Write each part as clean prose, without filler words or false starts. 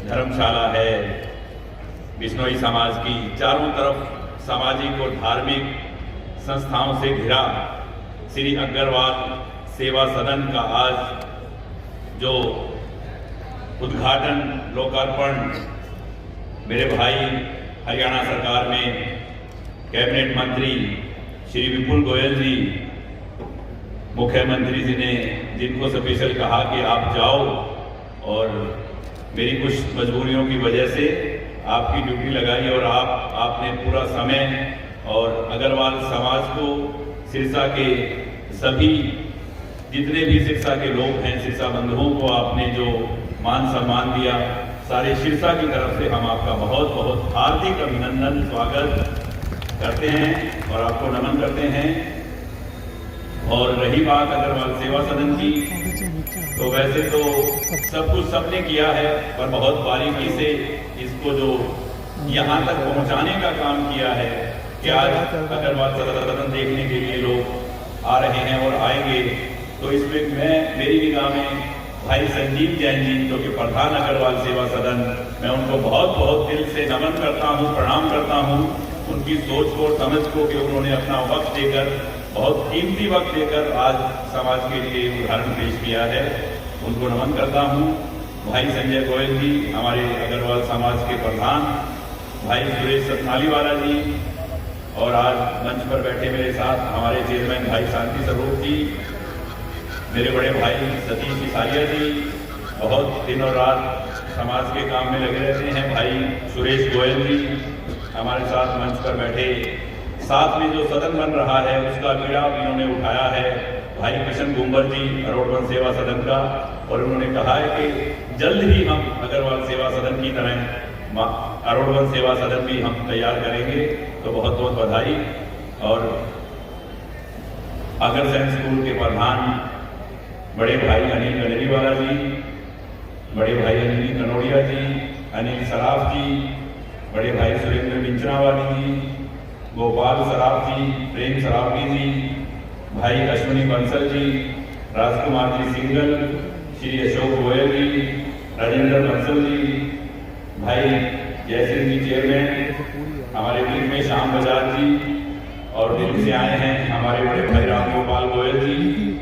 धर्मशाला है, बिश्नोई समाज की चारों तरफ सामाजिक और धार्मिक संस्थाओं से घिरा श्री अग्रवाल सेवा सदन का आज जो उद्घाटन लोकार्पण मेरे भाई हरियाणा सरकार में कैबिनेट मंत्री श्री विपुल गोयल जी, मुख्यमंत्री जी ने जिनको स्पेशल कहा कि आप जाओ और मेरी कुछ मजबूरियों की वजह से आपकी ड्यूटी लगाई और आपने पूरा समय और अग्रवाल समाज को सिरसा के सभी जितने भी सिरसा के लोग हैं, सिरसा बंधुओं को आपने जो मान सम्मान दिया, सारे सिरसा की तरफ से हम आपका बहुत बहुत हार्दिक अभिनंदन स्वागत करते हैं और आपको नमन करते हैं। और रही बात अग्रवाल सेवा सदन की, तो वैसे तो सब कुछ सबने किया है, पर बहुत बारीकी से इसको जो यहाँ तक पहुँचाने का काम किया है कि आज अग्रवाल सदन देखने के लिए लोग आ रहे हैं और आएंगे। तो इसमें मेरी निगाह में भाई संजीव जैन जी, जो कि प्रधान अग्रवाल सेवा सदन, मैं उनको बहुत बहुत दिल से नमन करता हूँ, प्रणाम करता हूँ उनकी सोच को और समझ को कि उन्होंने अपना वक्त देकर, बहुत कीमती वक्त देकर आज समाज के लिए उदाहरण पेश किया है। उनको नमन करता हूँ। भाई संजय गोयल जी, हमारे अग्रवाल समाज के प्रधान, भाई सुरेश सतनालीवाला जी, और आज मंच पर बैठे मेरे साथ हमारे चेयरमैन भाई शांति स्वरूप जी, मेरे बड़े भाई सतीश सिसारिया जी, बहुत दिन और रात समाज के काम में लगे रहते हैं भाई सुरेश गोयल जी, हमारे साथ मंच पर बैठे। साथ में जो सदन बन रहा है उसका बीड़ा इन्होंने उठाया है भाई किशन गुंबर जी, अरोड़वन सेवा सदन का, और उन्होंने कहा है कि जल्द ही हम अग्रवाल सेवा सदन की तरह अरोड़वन सेवा सदन भी हम तैयार करेंगे। तो बहुत बहुत बधाई। और अग्रसेन स्कूल के प्रधान बड़े भाई अनिल गलेरीवाला जी, बड़े भाई अनिल कनोड़िया जी, अनिल सराफ जी, बड़े भाई सुरेंद्र बिंचनावाली जी, गोपाल सराफ जी, प्रेम सराफी जी, भाई अश्विनी बंसल जी, राजकुमार जी सिंगल, श्री अशोक गोयल जी, राजेंद्र बंसल जी, भाई जयसिंह जी चेयरमैन, हमारे बीच में श्याम बजाज जी, और दिल्ली से आए हैं हमारे बड़े भाई राम गोपाल गोयल जी,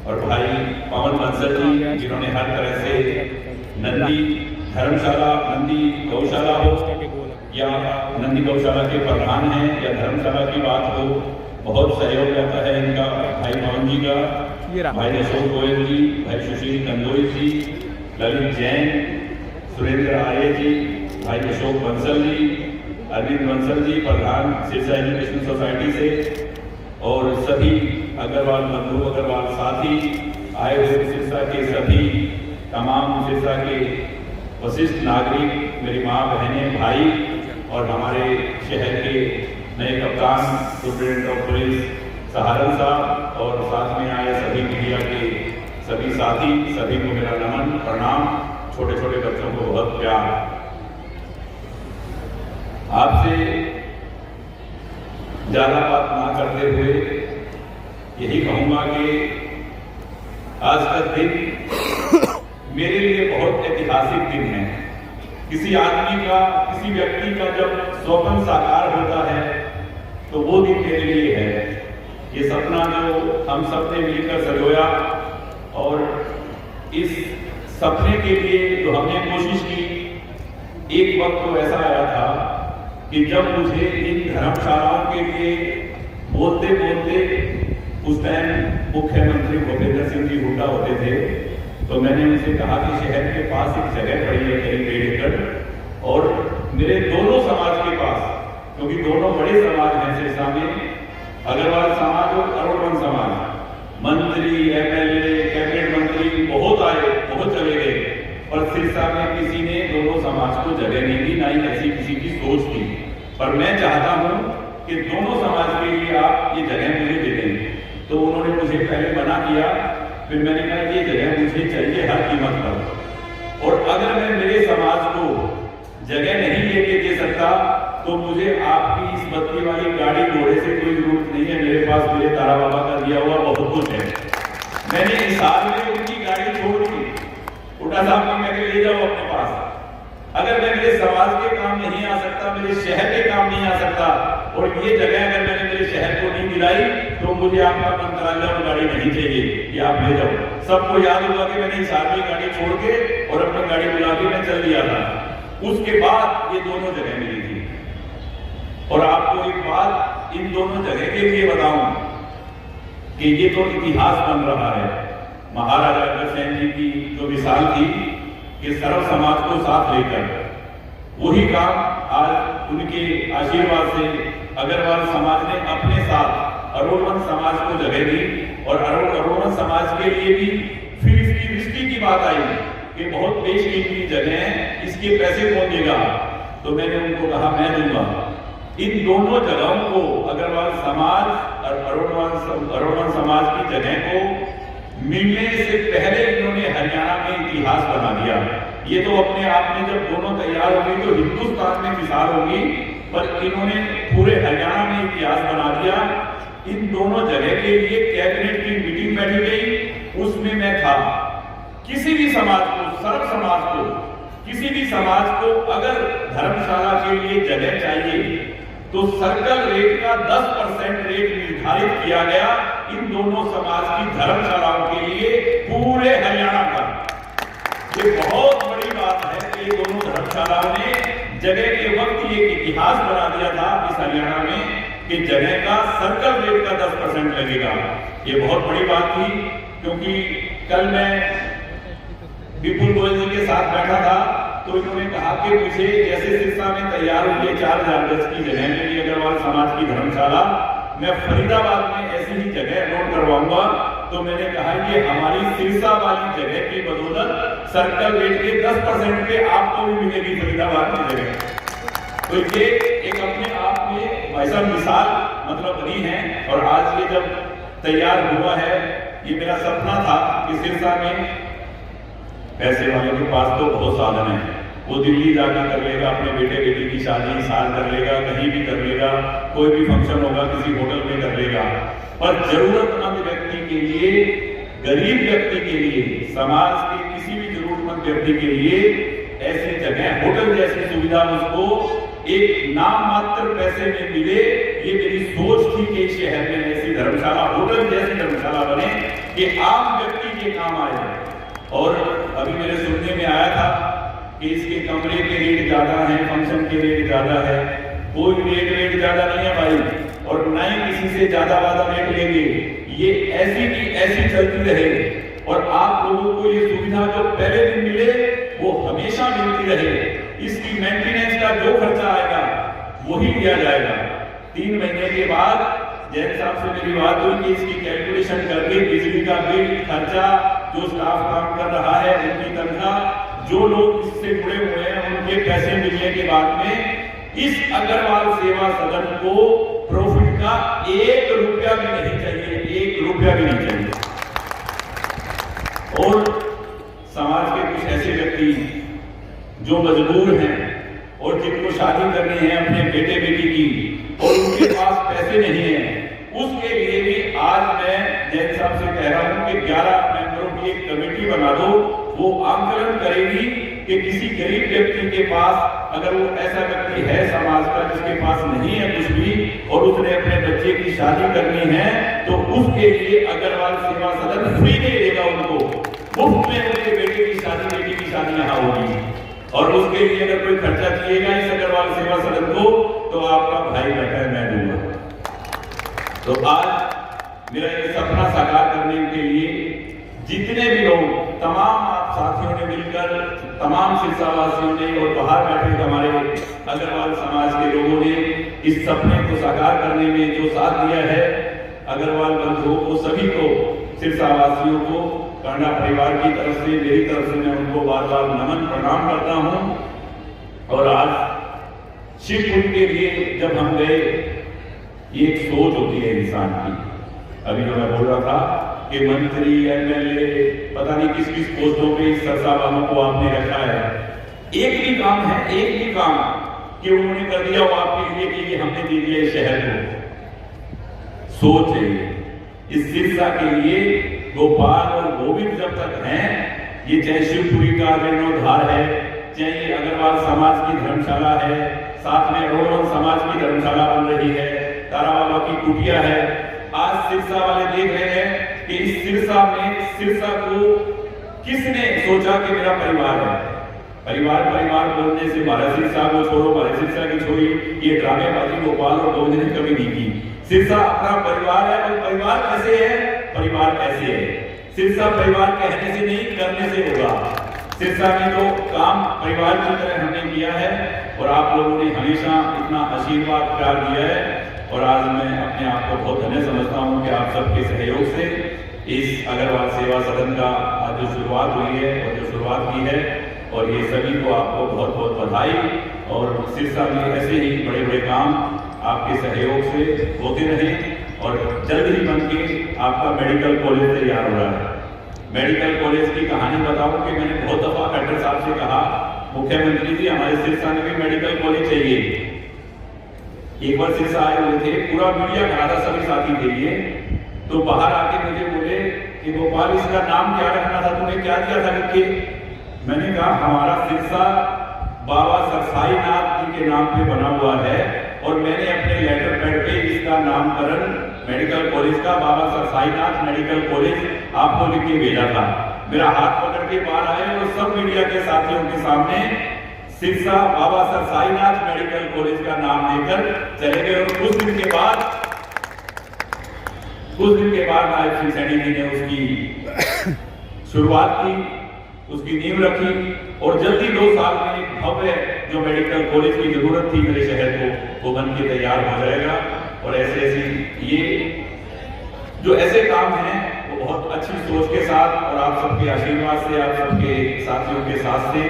और भाई पवन बंसल जी, जिन्होंने हर तरह से नंदी धर्मशाला, नंदी गौशाला हो या नंदी गौशाला के प्रधान हैं या धर्मशाला की बात हो, बहुत सहयोग रहता है इनका, भाई पवन जी का, भाई अशोक गोयल जी, भाई सुशील कंदोई जी, ललित जैन, सुरेंद्र आर्य जी, भाई अशोक बंसल जी, अरविंद बंसल जी, प्रधान सिरसा एजुकेशन सोसाइटी से, और सभी अग्रवाल बंधु, अग्रवाल साथी आए हुए सिरसा के सभी तमाम सिरसा के वशिष्ठ नागरिक, मेरी माँ, बहनें, भाई, और हमारे शहर के नए कप्तान सुप्रिटेंडेंट ऑफ पुलिस सहारनसा, और साथ में आए सभी मीडिया के सभी साथी, सभी को मेरा नमन प्रणाम। छोटे छोटे बच्चों को बहुत प्यार। आपसे ज्यादा बात ना करते हुए यही कहूंगा कि आज का दिन मेरे लिए बहुत ऐतिहासिक दिन है। किसी आदमी का, किसी व्यक्ति का जब स्वप्न साकार होता है तो वो दिन मेरे लिए है। ये सपना जो हम सब ने मिलकर सजोया, और इस सपने के लिए जो हमने कोशिश की, एक वक्त तो ऐसा आया था कि जब मुझे इन धर्मशालाओं के लिए बोलते बोलते, उस टाइम मुख्यमंत्री भूपेंद्र सिंह जी हुड्डा होते थे, तो मैंने उनसे कहा कि शहर के पास एक जगह पड़ी है करीब 1.5 एकड़, और मेरे दोनों समाज के पास, क्योंकि दोनों बड़े समाज हैं सिरसा में, अग्रवाल समाज और अरोड़वन समाज, मंत्री, एमएलए, कैबिनेट मंत्री बहुत आए, बहुत चले गए, और सिरसा में किसी ने दोनों समाज को जगह नहीं दी, ना ही ऐसी किसी की सोच थी। पर मैं चाहता हूं कि दोनों समाज के लिए आप ये जगह मुझे दे दें। तो उन्होंने मुझे पहले मना किया, फिर मैंने कहा ये जगह मुझे चाहिए हर कीमत पर, और अगर मैं मेरे समाज को जगह नहीं लेके दे सकता तो मुझे आपकी इस बत्ती वाली गाड़ी घोड़े से कोई जरूरत नहीं है। मेरे पास मेरे तारा बाबा का दिया हुआ बहुत कुछ है। मैंने इस हाल में उनकी गाड़ी छोड़ दी, उठा साहब को मैं ले जाओ अपने पास, अगर मैं मेरे समाज के काम नहीं आ सकता, मेरे शहर के काम नहीं आ सकता, और ये जगह अगर मैंने मेरे शहर को नहीं दिलाई, तो मुझे आपका मंत्रालय और गाड़ी नहीं चाहिए कि आप ले जाओ। सबको याद होगा कि मैंने इस आदमी गाड़ी छोड़ के और अपनी गाड़ी बुला के मैं चल दिया था। उसके बाद ये दोनों जगह मिली थी। और आपको एक बात इन दोनों जगह के लिए बताऊं कि ये तो इतिहास बन रहा है। महाराजा अग्रसेन जी की जो मिसाल थी कि सर्व समाज को साथ लेकर, वही काम आज उनके आशीर्वाद से अग्रवाल समाज ने अपने साथ अरोड़वन समाज को जगह दी। और अरोड़वन समाज के लिए भी फिर इसकी दृष्टि की बात आई कि बहुत बेशकीमती जगह है, इसके पैसे कौन देगा? तो मैंने उनको कहा मैं दूंगा। इन दोनों जगहों को अग्रवाल समाज और अरोड़वन समाज की जगह को मिलने से पहले इन्होंने हरियाणा में इतिहास बना दिया। ये तो अपने आप में जब दोनों तैयार होंगी तो हिंदुस्तान में मिसाल होगी, पर इन्होंने पूरे हरियाणा में इतिहास बना दिया। इन दोनों जगह के लिए कैबिनेट की मीटिंग बैठी गई, उसमें मैं था। किसी भी समाज को, सर्व समाज को, किसी भी समाज को अगर धर्मशाला के लिए जगह चाहिए तो सर्कल रेट का 10% रेट निर्धारित किया गया इन दोनों समाज की धर्मशालाओं के लिए पूरे हरियाणा का। ये बहुत बड़ी बात है कि दोनों धर्मशालाओं ने जगह के वक्त ये इतिहास बना दिया था इस हरियाणा में कि जगह का सर्कल रेट का 10% लगेगा। ये बहुत बड़ी बात थी, क्योंकि कल मैं विपुल गोयल जी के साथ बैठा था तो इन्होंने कहा कि मुझे जैसे सिरसा में तैयार हुई है 4000 गज की जगह मेरी अग्रवाल समाज की धर्मशाला, मैं फरीदाबाद में ऐसी ही जगह नोट करवाऊंगा। तो मैंने कहा ये हमारी सिरसा वाली जगह की बदौलत सर्कल रेट के 10% पे आपको भी मिलेगी फरीदाबाद की जगह। तो ये एक अपने आप में वैसा मिसाल मतलब बनी है। और आज ये जब तैयार हुआ है, ये मेरा सपना था कि सिरसा में पैसे वाले के पास तो बहुत साधन है, वो दिल्ली जाके कर लेगा, अपने बेटे बेटी की शादी साल कर लेगा, कहीं भी कर लेगा, कोई भी फंक्शन होगा किसी होटल में कर लेगा। पर जरूरतमंद व्यक्ति के लिए, गरीब व्यक्ति के लिए, समाज के किसी भी जरूरतमंद व्यक्ति के लिए ऐसी जगह, होटल जैसी सुविधा उसको एक नाम मात्र पैसे में मिले, ये मेरी सोच थी कि शहर में ऐसी धर्मशाला, होटल जैसी धर्मशाला बने कि आम व्यक्ति के काम आए। और अभी मेरे सुनने में आया था कि इसके कमरे के रेट ज्यादा है, फंक्शन के रेट ज्यादा है। कोई रेट ज्यादा नहीं है भाई, और ना ही किसी से ज्यादा रेट लेंगे। ये ऐसी की ऐसी चलती रहे और आप लोगों को ये सुविधा जो पहले दिन मिले वो हमेशा मिलती रहे। इसकी मेंटेनेंस का जो खर्चा आएगा वही लिया जाएगा। 3 महीने के बाद जैन साहब से मेरी बात हुई कि इसकी कैलकुलेशन करके बिजली का बिल, खर्चा, जो स्टाफ काम कर रहा है उनकी तनख्वाह, जो लोग इससे जुड़े हुए हैं उनके पैसे मिलने के बाद में इस अग्रवाल सेवा सदन को प्रॉफिट का 1 रुपया भी नहीं चाहिए, 1 रुपया भी नहीं चाहिए। और समाज के कुछ ऐसे व्यक्ति जो मजबूर हैं और जिनको शादी करनी है अपने बेटे बेटी की और उनके पास पैसे नहीं है, उसके लिए भी आज मैं जैन साहब से कह रहा हूं कि 11 मेंबरों की एक कमेटी बना दो। वो आंकलन करेगी कि किसी गरीब व्यक्ति के पास, अगर वो ऐसा व्यक्ति है समाज का जिसके पास नहीं है कुछ भी और उसने अपने बच्चे की शादी करनी है, तो उसके लिए अग्रवाल सेवा सदन फ्री दे देगा, उनको मुफ्त में उनके बेटे की शादी, बेटी की शादी यहाँ होगी। और उसके लिए अगर कोई खर्चा किएगा इस अग्रवाल सेवा सदन को, तो आपका भाई बैठा है, मैं दूंगा। तो आज मेरा ये सपना साकार करने के लिए जितने भी लोग, तमाम आप साथियों ने मिलकर, तमाम सिरसावासियों ने और बाहर बैठे हमारे अग्रवाल समाज के लोगों ने इस सपने को साकार करने में जो साथ दिया है, अग्रवाल बंधुओं को, सभी को, सिरसावासियों को, कांडा परिवार की तरफ से, मेरी तरफ से मैं उनको बार बार नमन प्रणाम करता हूं। और आज शिवपुरी के लिए जब हम गए, ये एक सोच होती है इंसान की। अभी जो मैं बोल रहा था कि मंत्री, एमएलए, पता नहीं किस किस पोस्टों पे इस सरसा वालों को आपने रखा है। एक भी काम है, एक भी काम कि उन्होंने कर दिया वो आपके लिए कि ये हमने दे दिया इस शहर को। सोच है इस सिरसा के लिए। गोपाल और गोविंद जब तक हैं, ये चाहे शिवपुरी का जीर्णोद्धार है, चाहे अग्रवाल समाज की धर्मशाला है, साथ में रोडवन समाज की धर्मशाला बन रही है, तारा बाबा की कुटिया है। आज सिरसा वाले देख रहे हैं कि इस सिरसा को किसने सोचा कि मेरा परिवार है। परिवार बोलने से महाराज सिरसा को छोड़ो, महाराज सिरसा की छोड़ी, ये ड्रामेबाजी गोपाल और गोविंद ने कभी नहीं की। सिरसा अपना परिवार है, और परिवार कैसे है, परिवार ऐसे है। सिरसा परिवार कहने से नहीं, करने से होगा। सिरसा में तो काम परिवार की तरह हमने किया है, और आप लोगों ने हमेशा इतना आशीर्वाद प्यार दिया है। और आज मैं अपने आप को बहुत धन्य समझता हूं कि आप सबके सहयोग से इस अग्रवाल सेवा सदन का आज जो शुरुआत हुई है और जो शुरुआत की है, और ये सभी को आपको बहुत बहुत बधाई। और सिरसा में ऐसे ही बड़े बड़े काम आपके सहयोग से होते रहें, और जल्द ही बन के आपका मेडिकल कॉलेज तैयार हो रहा है। मेडिकल कॉलेज की कहानी बताऊं कि मैंने बहुत दफा कलेक्टर साहब से कहा, मुख्यमंत्री जी हमारे सिरसा में भी मेडिकल कॉलेज चाहिए। एक बार सिरसा आए हुए थे, पूरा मीडिया खड़ा था, सभी साथी थे ये, तो बाहर आके मुझे बोले कि गोपाल इसका नाम क्या रखना था, तुमने क्या दिया था लिख के। मैंने कहा हमारा सिरसा बाबा सरसाई नाथ जी के नाम पे बना हुआ है, और मैंने अपने लेटर पैड पे इसका नामकरण मेडिकल कॉलेज का बाबा सरसाई नाथ मेडिकल कॉलेज आपको लिख के भेजा था। मेरा हाथ पकड़ के बाहर आए और सब मीडिया के साथियों के सामने सिरसा बाबा सरसाई नाथ मेडिकल कॉलेज का नाम लेकर चले गए। और कुछ दिन के बाद नायब सिंह सैनी जी ने उसकी शुरुआत की, उसकी नींव रखी, और जल्दी 2 साल में एक भव्य जो मेडिकल कॉलेज की जरूरत थी मेरे शहर को, वो बन के तैयार हो जाएगा। और ऐसे ये जो ऐसे काम हैं वो बहुत अच्छी सोच के साथ और आप सबके आशीर्वाद से, आप सबके साथियों के साथ से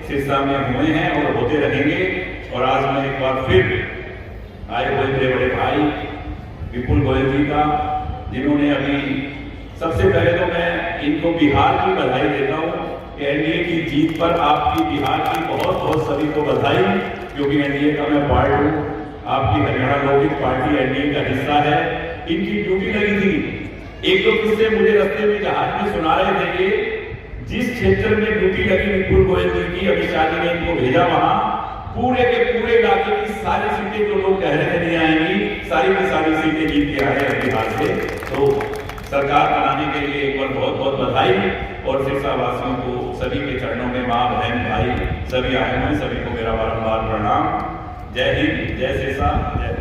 सिरसा में हुए हैं और होते रहेंगे। और आज मैं एक बार फिर आए हुए मेरे बड़े भाई विपुल गोयल जी का, जिन्होंने अभी सबसे पहले तो मैं इनको बिहार की बधाई देता हूँ कि एनडीए की जीत पर आपकी बिहार की बहुत बहुत सभी को बधाई, क्योंकि एनडीए का मैं पार्ट हूँ। आपकी हरियाणा लोकहित पार्टी एनडीए का हिस्सा है। इनकी ड्यूटी लगी थी। एक दो किस्से मुझे रास्ते में जहाज में सुना रहे थे कि जिस क्षेत्र में ड्यूटी लगी विपुल गोयल जी की, अमित शाह जी ने इनको भेजा, वहां पूरे के पूरे इलाके की सारी सीटें जो लोग कह रहे थे नहीं आएंगी, सारी की सारी सीटें जीत के आ रहे हैं बिहार से। तो सरकार बनाने के लिए एक बार बहुत बहुत बधाई। और सिरसा वासियों को सभी के चरणों में माँ बहन भाई सभी आए हुए, सभी को मेरा बारंबार प्रणाम। जय हिंद, जय सिरसा, जय